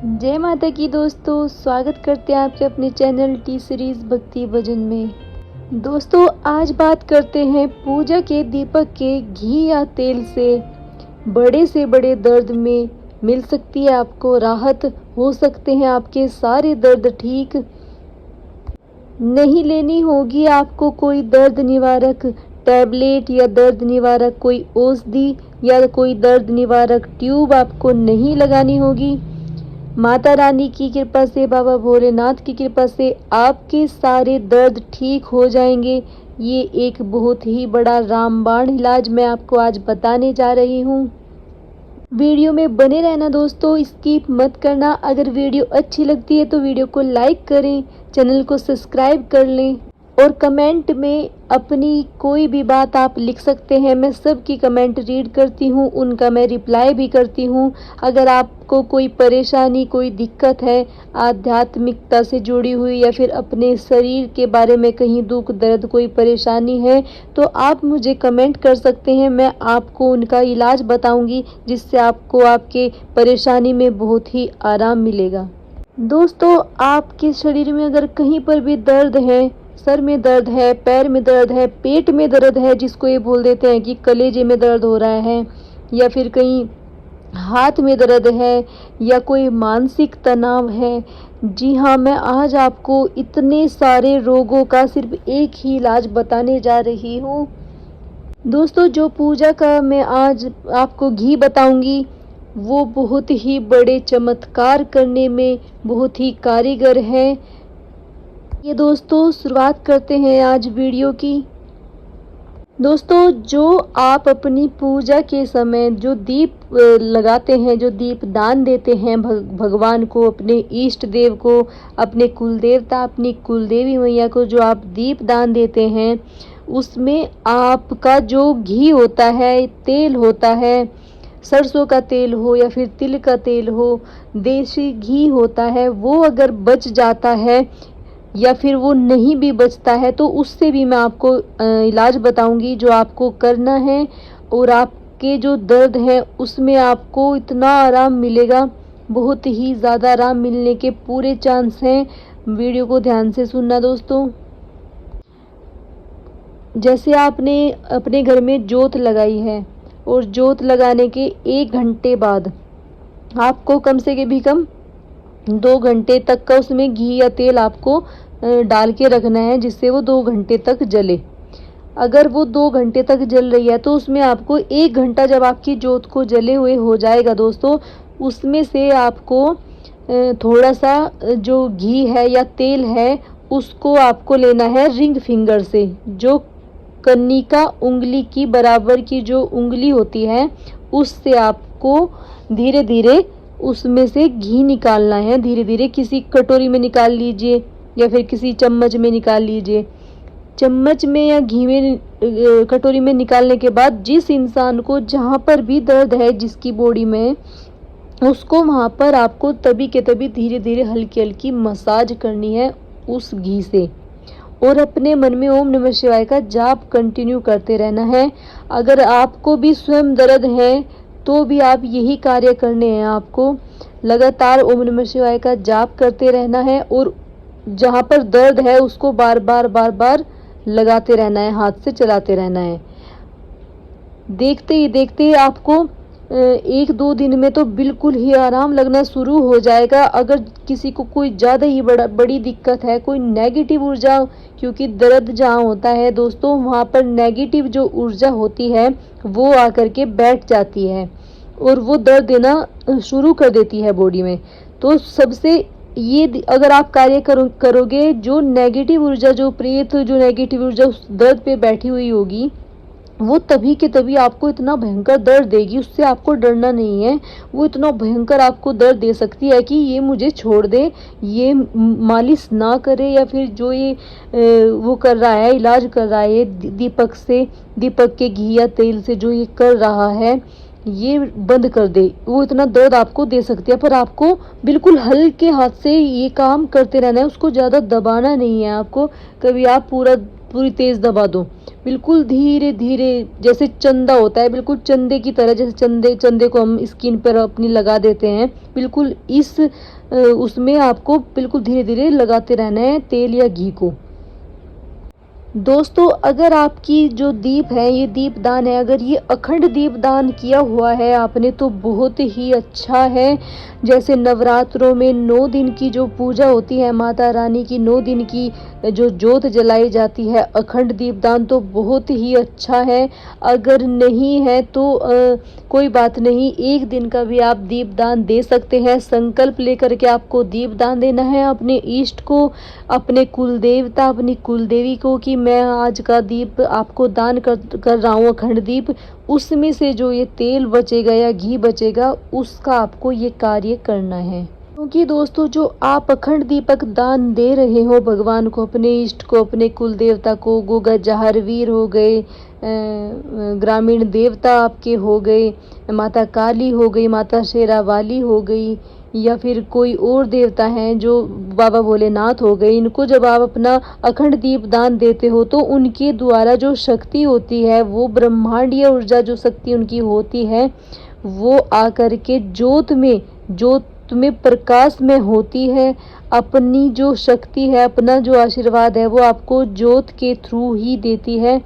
जय माता की दोस्तों, स्वागत करते हैं आपके अपने चैनल टी सीरीज भक्ति भजन में। दोस्तों, आज बात करते हैं पूजा के दीपक के घी या तेल से बड़े दर्द में मिल सकती है आपको राहत, हो सकते हैं आपके सारे दर्द ठीक। नहीं लेनी होगी आपको कोई दर्द निवारक टैबलेट या दर्द निवारक कोई औषधि या कोई दर्द निवारक ट्यूब आपको नहीं लगानी होगी। माता रानी की कृपा से, बाबा भोलेनाथ की कृपा से आपके सारे दर्द ठीक हो जाएंगे। ये एक बहुत ही बड़ा रामबाण इलाज मैं आपको आज बताने जा रही हूँ। वीडियो में बने रहना दोस्तों, स्किप मत करना। अगर वीडियो अच्छी लगती है तो वीडियो को लाइक करें, चैनल को सब्सक्राइब कर लें और कमेंट में अपनी कोई भी बात आप लिख सकते हैं। मैं सबकी कमेंट रीड करती हूँ, उनका मैं रिप्लाई भी करती हूँ। अगर आपको कोई परेशानी, कोई दिक्कत है आध्यात्मिकता से जुड़ी हुई या फिर अपने शरीर के बारे में कहीं दुख दर्द कोई परेशानी है तो आप मुझे कमेंट कर सकते हैं। मैं आपको उनका इलाज बताऊंगी जिससे आपको आपके परेशानी में बहुत ही आराम मिलेगा। दोस्तों, आपके शरीर में अगर कहीं पर भी दर्द है, सर में दर्द है, पैर में दर्द है, पेट में दर्द है, जिसको ये बोल देते हैं कि कलेजे में दर्द हो रहा है, या फिर कहीं हाथ में दर्द है या कोई मानसिक तनाव है, जी हाँ, मैं आज आपको इतने सारे रोगों का सिर्फ एक ही इलाज बताने जा रही हूँ। दोस्तों, जो पूजा का मैं आज आपको घी बताऊंगी वो बहुत ही बड़े चमत्कार करने में बहुत ही कारीगर है। ये दोस्तों, शुरुआत करते हैं आज वीडियो की। दोस्तों, जो आप अपनी पूजा के समय जो दीप लगाते हैं, जो दीप दान देते हैं भगवान को, अपने इष्ट देव को, अपने कुल देवता, अपनी कुल देवी मैया को जो आप दीप दान देते हैं, उसमें आपका जो घी होता है, तेल होता है, सरसों का तेल हो या फिर तिल का तेल हो, देसी घी होता है, वो अगर बच जाता है या फिर वो नहीं भी बचता है तो उससे भी मैं आपको इलाज बताऊंगी जो आपको करना है। और आपके जो दर्द है उसमें आपको इतना आराम मिलेगा, बहुत ही ज़्यादा आराम मिलने के पूरे चांस हैं। वीडियो को ध्यान से सुनना दोस्तों। जैसे आपने अपने घर में जोत लगाई है और जोत लगाने के 1 घंटे बाद आपको कम से भी कम 2 घंटे तक का उसमें घी या तेल आपको डाल के रखना है, जिससे वो 2 घंटे तक जले। अगर वो 2 घंटे तक जल रही है तो उसमें आपको 1 घंटा, जब आपकी जोत को जले हुए हो जाएगा दोस्तों, उसमें से आपको थोड़ा सा जो घी है या तेल है उसको आपको लेना है रिंग फिंगर से। जो कन्नी उंगली की बराबर की जो उंगली होती है उससे आपको धीरे धीरे उसमें से घी निकालना है। धीरे धीरे किसी कटोरी में निकाल लीजिए या फिर किसी चम्मच में निकाल लीजिए। चम्मच में या घी में कटोरी में निकालने के बाद जिस इंसान को जहाँ पर भी दर्द है जिसकी बॉडी में, उसको वहाँ पर आपको तभी के तभी धीरे धीरे हल्की हल्की मसाज करनी है उस घी से, और अपने मन में ओम नमः शिवाय का जाप कंटिन्यू करते रहना है। अगर आपको भी स्वयं दर्द है तो भी आप यही कार्य करने हैं। आपको लगातार ओम नमः शिवाय का जाप करते रहना है और जहाँ पर दर्द है उसको बार बार लगाते रहना है, हाथ से चलाते रहना है। देखते ही देखते आपको 1-2 दिन में तो बिल्कुल ही आराम लगना शुरू हो जाएगा। अगर किसी को कोई ज़्यादा ही बड़ी दिक्कत है, कोई नेगेटिव ऊर्जा, क्योंकि दर्द जहाँ होता है दोस्तों वहाँ पर नेगेटिव जो ऊर्जा होती है वो आकर के बैठ जाती है और वो दर्द देना शुरू कर देती है बॉडी में। तो सबसे ये अगर आप कार्य करोगे, जो नेगेटिव ऊर्जा, जो प्रेत, जो नेगेटिव ऊर्जा उस दर्द पे बैठी हुई होगी वो तभी के तभी आपको इतना भयंकर दर्द देगी, उससे आपको डरना नहीं है। वो इतना भयंकर आपको दर्द दे सकती है कि ये मुझे छोड़ दे, ये मालिश ना करे, या फिर जो ये वो कर रहा है, इलाज कर रहा है दीपक के घी या तेल से जो ये कर रहा है, ये बंद कर दे। वो इतना दर्द आपको दे सकती है, पर आपको बिल्कुल हल्के हाथ से ये काम करते रहना है, उसको ज़्यादा दबाना नहीं है आपको। कभी आप पूरा पूरी तेज़ दबा दो, बिल्कुल धीरे धीरे, जैसे चंदा होता है, बिल्कुल चंदे की तरह, जैसे चंदे चंदे को हम स्किन पर अपनी लगा देते हैं, बिल्कुल इस उसमें आपको बिल्कुल धीरे धीरे लगाते रहना है तेल या घी को। दोस्तों अगर आपकी जो दीप है, ये दीपदान है, अगर ये अखंड दीपदान किया हुआ है आपने तो बहुत ही अच्छा है। जैसे नवरात्रों में 9 दिन की जो पूजा होती है माता रानी की, 9 दिन की जो जोत जलाई जाती है, अखंड दीपदान तो बहुत ही अच्छा है। अगर नहीं है तो कोई बात नहीं, एक दिन का भी आप दीपदान दे सकते हैं। संकल्प लेकर के आपको दीपदान देना है अपने इष्ट को, अपने कुल देवता, अपनी कुल देवी को, कि मैं आज का दीप आपको दान कर रहा हूँ, अखंड दीप। उसमें से जो ये तेल बचेगा या घी बचेगा उसका आपको ये कार्य करना है। क्योंकि दोस्तों जो आप अखंड दीपक दान दे रहे हो भगवान को, अपने इष्ट को, अपने कुल देवता को, गोगा जहारवीर हो गए, ग्रामीण देवता आपके हो गए, माता काली हो गई, माता शेरावाली हो गई, या फिर कोई और देवता हैं जो बाबा भोलेनाथ हो गए, इनको जब आप अपना अखंड दीप दान देते हो तो उनके द्वारा जो शक्ति होती है, वो ब्रह्मांडीय ऊर्जा जो शक्ति उनकी होती है, वो आकर के ज्योत में प्रकाश में होती है। अपनी जो शक्ति है, अपना जो आशीर्वाद है, वो आपको ज्योत के थ्रू ही देती है।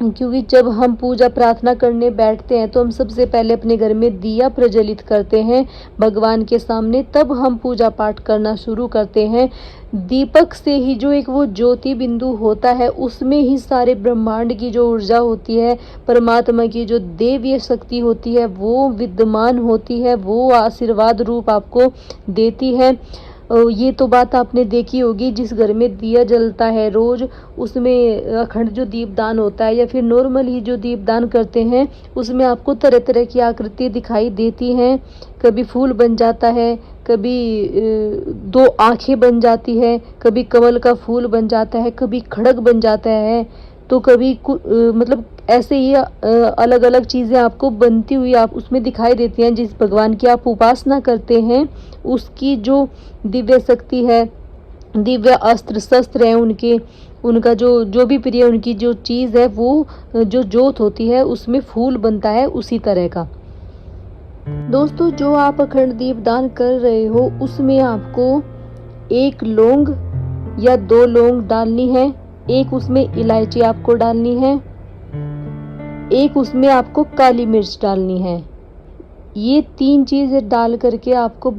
क्योंकि जब हम पूजा प्रार्थना करने बैठते हैं तो हम सबसे पहले अपने घर में दिया प्रज्वलित करते हैं भगवान के सामने, तब हम पूजा पाठ करना शुरू करते हैं। दीपक से ही जो एक वो ज्योति बिंदु होता है, उसमें ही सारे ब्रह्मांड की जो ऊर्जा होती है, परमात्मा की जो देवीय शक्ति होती है, वो विद्यमान होती है, वो आशीर्वाद रूप आपको देती है। ये तो बात आपने देखी होगी, जिस घर में दिया जलता है रोज, उसमें अखंड जो दीपदान होता है, या फिर नॉर्मल ही जो दीपदान करते हैं, उसमें आपको तरह तरह की आकृति दिखाई देती हैं। कभी फूल बन जाता है, कभी 2 आंखें बन जाती है, कभी कमल का फूल बन जाता है, कभी खड़ग बन जाता है, तो कभी मतलब ऐसे ही अलग अलग चीज़ें आपको बनती हुई आप उसमें दिखाई देती हैं। जिस भगवान की आप उपासना करते हैं उसकी जो दिव्य शक्ति है, दिव्य अस्त्र शस्त्र हैं उनका जो भी प्रिय उनकी जो चीज़ है, वो जो जोत होती है उसमें फूल बनता है, उसी तरह का। दोस्तों जो आप अखंड दीप दान कर रहे हो उसमें आपको 1 लौंग या 2 लौंग डालनी है, एक उसमें इलायची आपको डालनी है, एक उसमें आपको काली मिर्च डालनी है। ये 3 चीज़ें डाल करके आपको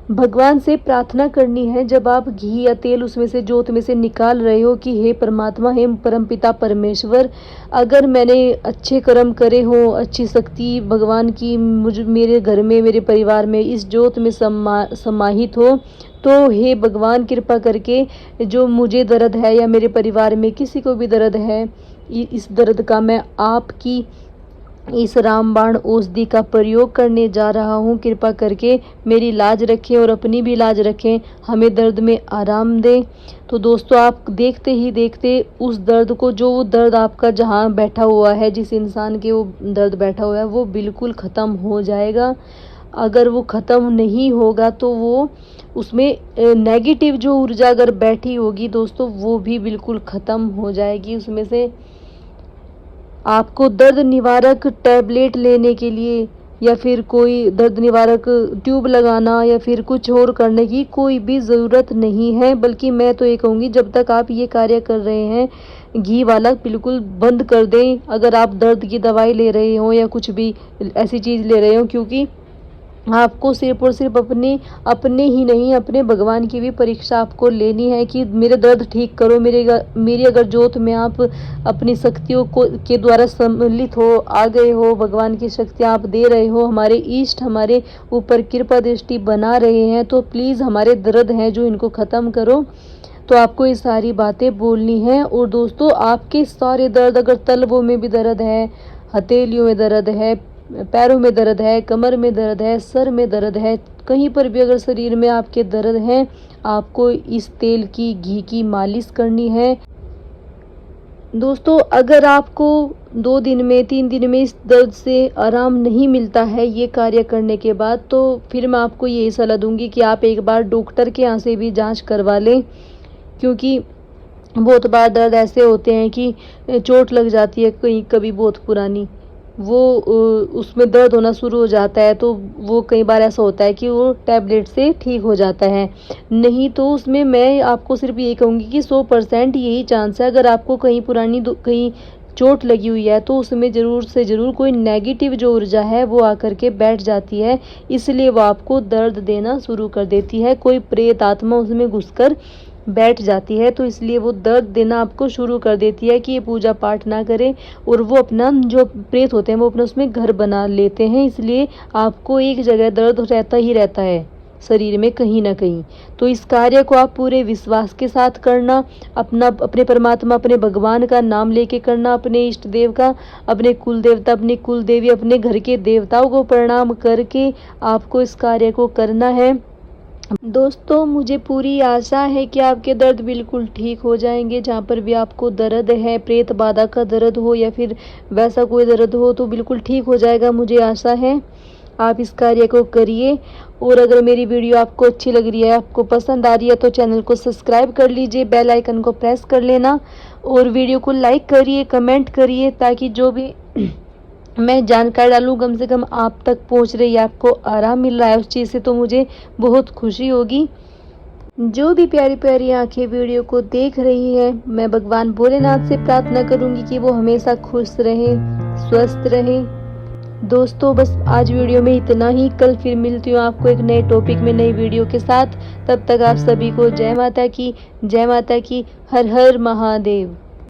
भगवान से प्रार्थना करनी है। जब आप घी या तेल उसमें से जोत में से निकाल रहे हो कि हे परमात्मा, हे परमपिता परमेश्वर, अगर मैंने अच्छे कर्म करे हो, अच्छी शक्ति भगवान की मेरे घर में, मेरे परिवार में, इस जोत में समाहित हो, तो हे भगवान कृपा करके जो मुझे दर्द है या मेरे परिवार में किसी को भी दर्द है, इस दर्द का मैं आपकी इस रामबाण औषधि का प्रयोग करने जा रहा हूँ। कृपा करके मेरी लाज रखें और अपनी भी लाज रखें, हमें दर्द में आराम दें। तो दोस्तों आप देखते ही देखते उस दर्द को, जो वो दर्द आपका जहाँ बैठा हुआ है, जिस इंसान के वो दर्द बैठा हुआ है, वो बिल्कुल ख़त्म हो जाएगा। अगर वो ख़त्म नहीं होगा तो वो उसमें नेगेटिव जो ऊर्जा अगर बैठी होगी दोस्तों, वो भी बिल्कुल ख़त्म हो जाएगी उसमें से। आपको दर्द निवारक टैबलेट लेने के लिए या फिर कोई दर्द निवारक ट्यूब लगाना या फिर कुछ और करने की कोई भी ज़रूरत नहीं है। बल्कि मैं तो ये कहूँगी, जब तक आप ये कार्य कर रहे हैं, घी वाला बिल्कुल बंद कर दें। अगर आप दर्द की दवाई ले रहे हो या कुछ भी ऐसी चीज़ ले रहे हो, क्योंकि आपको सिर्फ और सिर्फ अपने ही नहीं, अपने भगवान की भी परीक्षा आपको लेनी है कि मेरे दर्द ठीक करो। मेरी अगर जोत में आप अपनी शक्तियों को के द्वारा सम्मिलित हो, आ गए हो, भगवान की शक्तियाँ आप दे रहे हो, हमारे इष्ट हमारे ऊपर कृपा दृष्टि बना रहे हैं, तो प्लीज़ हमारे दर्द हैं जो इनको ख़त्म करो। तो आपको ये सारी बातें बोलनी है। और दोस्तों आपके सारे दर्द, अगर तलवों में भी दर्द है, हथेलियों में दर्द है, पैरों में दर्द है, कमर में दर्द है, सर में दर्द है, कहीं पर भी अगर शरीर में आपके दर्द हैं, आपको इस तेल की, घी की मालिश करनी है। दोस्तों अगर आपको 2 दिन में, 3 दिन में इस दर्द से आराम नहीं मिलता है ये कार्य करने के बाद, तो फिर मैं आपको यही सलाह दूंगी कि आप एक बार डॉक्टर के यहाँ से भी जांच करवा लें। क्योंकि बहुत बार दर्द ऐसे होते हैं कि चोट लग जाती है कहीं कभी बहुत पुरानी, वो उसमें दर्द होना शुरू हो जाता है, तो वो कई बार ऐसा होता है कि वो टैबलेट से ठीक हो जाता है। नहीं तो उसमें मैं आपको सिर्फ ये कहूँगी कि 100% यही चांस है, अगर आपको कहीं पुरानी कहीं चोट लगी हुई है तो उसमें ज़रूर से ज़रूर कोई नेगेटिव जो ऊर्जा है वो आकर के बैठ जाती है, इसलिए वो आपको दर्द देना शुरू कर देती है। कोई प्रेत आत्मा उसमें घुसकर बैठ जाती है, तो इसलिए वो दर्द देना आपको शुरू कर देती है कि ये पूजा पाठ ना करें, और वो अपना जो प्रेत होते हैं वो अपना उसमें घर बना लेते हैं, इसलिए आपको एक जगह दर्द रहता ही रहता है शरीर में कहीं ना कहीं। तो इस कार्य को आप पूरे विश्वास के साथ करना, अपने परमात्मा अपने भगवान का नाम लेके करना, अपने इष्ट देव का, अपने कुल देवता अपनी कुल देवी अपने घर के देवताओं को प्रणाम करके आपको इस कार्य को करना है। दोस्तों मुझे पूरी आशा है कि आपके दर्द बिल्कुल ठीक हो जाएंगे। जहाँ पर भी आपको दर्द है, प्रेत बाधा का दर्द हो या फिर वैसा कोई दर्द हो, तो बिल्कुल ठीक हो जाएगा, मुझे आशा है। आप इस कार्य को करिए, और अगर मेरी वीडियो आपको अच्छी लग रही है, आपको पसंद आ रही है, तो चैनल को सब्सक्राइब कर लीजिए, बेल आइकन को प्रेस कर लेना, और वीडियो को लाइक करिए, कमेंट करिए, ताकि जो भी मैं जानकारी डालूँ कम से कम आप तक पहुंच रही है, आपको आराम मिल रहा है उस चीज़ से, तो मुझे बहुत खुशी होगी। जो भी प्यारी प्यारी आंखें वीडियो को देख रही है, मैं भगवान भोलेनाथ से प्रार्थना करूंगी कि वो हमेशा खुश रहे, स्वस्थ रहे। दोस्तों बस आज वीडियो में इतना ही, कल फिर मिलती हूँ आपको एक नए टॉपिक में नई वीडियो के साथ। तब तक आप सभी को जय माता की, जय माता की, हर हर महादेव।